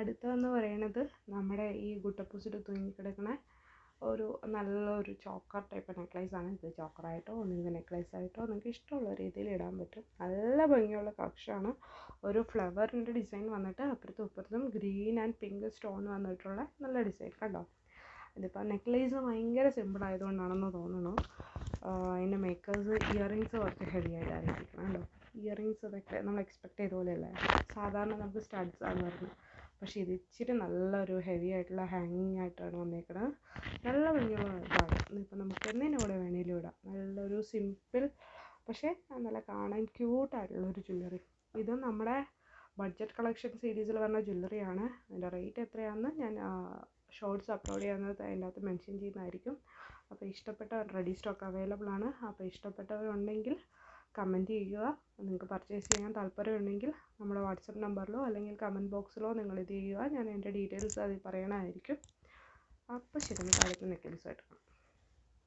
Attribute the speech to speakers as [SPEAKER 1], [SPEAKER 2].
[SPEAKER 1] അടുത്തതെന്ന് പറയുന്നത് നമ്മുടെ ഈ ഗുട്ടപ്പൂസിൽ തൂങ്ങിക്കിടക്കുന്ന ഒരു നല്ലൊരു ചോക്കർ ടൈപ്പ് നെക്ലേസാണ്. ഇത് ചോക്കറായിട്ടോ നിങ്ങൾക്ക് നെക്ലേസായിട്ടോ നിങ്ങൾക്ക് ഇഷ്ടമുള്ള രീതിയിൽ ഇടാൻ പറ്റും. നല്ല ഭംഗിയുള്ള കളക്ഷനാണ്. ഒരു ഫ്ലവറിൻ്റെ ഡിസൈൻ വന്നിട്ട് അപ്പുറത്തും ഇപ്പുറത്തും ഗ്രീൻ ആൻഡ് പിങ്ക് സ്റ്റോൺ വന്നിട്ടുള്ള നല്ല ഡിസൈൻ കണ്ടോ. ഇതിപ്പോൾ നെക്ലേസ് ഭയങ്കര സിമ്പിൾ ആയതുകൊണ്ടാണെന്ന് തോന്നുന്നു. അതിൻ്റെ മേക്കേഴ്സ് ഇയറിങ്സ് കുറച്ച് ഹെവി ആയിട്ടായിരിക്കും കണ്ടോ. ഇയറിങ്സ് അതൊക്കെ നമ്മൾ എക്സ്പെക്ട് ചെയ്ത പോലെയല്ലേ. സാധാരണ നമുക്ക് സ്റ്റഡ്സ് ആണ് വരുന്നത്, പക്ഷേ ഇത് ഇച്ചിരി നല്ലൊരു ഹെവി ആയിട്ടുള്ള ഹാങ്ങിങ് ആയിട്ടാണ് വന്നേക്കുന്നത്. നല്ല ഭംഗിയുള്ള ഇതാണ്. ഇപ്പോൾ നമുക്ക് എന്തിനൂടെ വേണമെങ്കിലും ഇടാം. നല്ലൊരു സിമ്പിൾ പക്ഷേ നല്ല കാണാൻ ക്യൂട്ടായിട്ടുള്ളൊരു ജ്വല്ലറി. ഇത് നമ്മുടെ ബഡ്ജറ്റ് കളക്ഷൻ സീരീസിൽ വരുന്ന ജ്വല്ലറിയാണ്. അതിൻ്റെ റേറ്റ് എത്രയാണെന്ന് ഞാൻ ഷോർട്സ് അപ്ലോഡ് ചെയ്യുന്നത് അതിൻ്റെ അകത്ത് മെൻഷൻ ചെയ്യുന്നതായിരിക്കും. അപ്പോൾ ഇഷ്ടപ്പെട്ടവർ റെഡി സ്റ്റോക്ക് അവൈലബിൾ ആണ്. അപ്പോൾ ഇഷ്ടപ്പെട്ടവരുണ്ടെങ്കിൽ കമൻറ്റ് ചെയ്യുക. നിങ്ങൾക്ക് പർച്ചേസ് ചെയ്യാൻ താല്പര്യമുണ്ടെങ്കിൽ നമ്മുടെ വാട്സപ്പ് നമ്പറിലോ അല്ലെങ്കിൽ കമൻറ്റ് ബോക്സിലോ നിങ്ങൾ ഇത് ചെയ്യുക. ഞാൻ എൻ്റെ ഡീറ്റെയിൽസ് അതിൽ പറയണമായിരിക്കും. അപ്പോൾ ശരി, നമുക്ക് അടുത്ത നെക്ലേസ് ആയിട്ട്